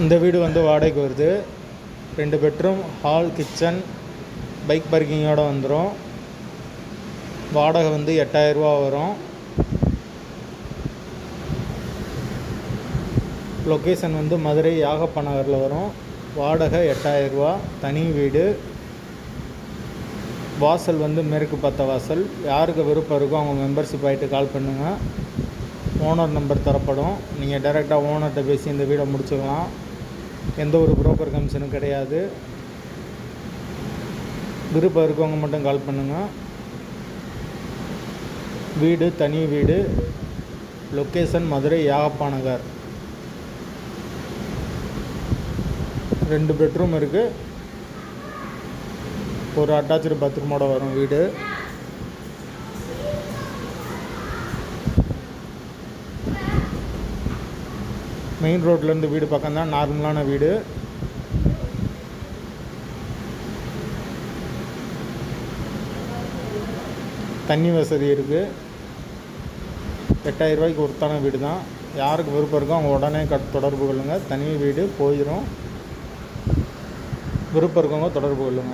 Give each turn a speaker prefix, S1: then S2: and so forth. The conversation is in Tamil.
S1: இந்த வீடு வந்து வாடகைக்கு வருது. 2 பெட்ரூம், ஹால், கிச்சன், பைக் பார்க்கிங்கோடு வந்துடும். வாடகை வந்து 8000 ரூபா வரும். லொக்கேஷன் வந்து மதுரை யாகப்பா நகரில் வரும். வாடகை 8000 ரூபா. தனி வீடு. வாசல் வந்து மேற்கு பார்த்த வாசல். யாருக்கு விருப்பம் இருக்கோ அவங்க மெம்பர்ஷிப் ஆகிட்டு கால் பண்ணுங்கள். ஓனர் நம்பர் தரப்படும். நீங்கள் டைரெக்டாக ஓனர்கிட்ட பேசி இந்த வீடை முடிச்சுக்கலாம். எந்த ஒரு புரோக்கர் கமிஷனும் கிடையாது. விருப்பம் இருக்கவங்க மட்டும் கால் பண்ணுங்கள். வீடு தனி வீடு. லொக்கேஷன் மதுரை யாகப்பா நகர். 2 பெட்ரூம் இருக்குது. ஒரு அட்டாச்சு பாத்ரூமோட வரும் வீடு. மெயின் ரோட்லேருந்து வீடு பக்கம் தான். நார்மலான வீடு. தண்ணி வசதி இருக்குது. 8000 ரூபாய்க்கு ஒருத்தான வீடு தான். யாருக்கு விருப்பம் இருக்கோ அவங்க உடனே தொடர்பு கொள்ளுங்கள். தனி வீடு போயிடும். விருப்பம் இருக்கவங்க தொடர்பு கொள்ளுங்கள்.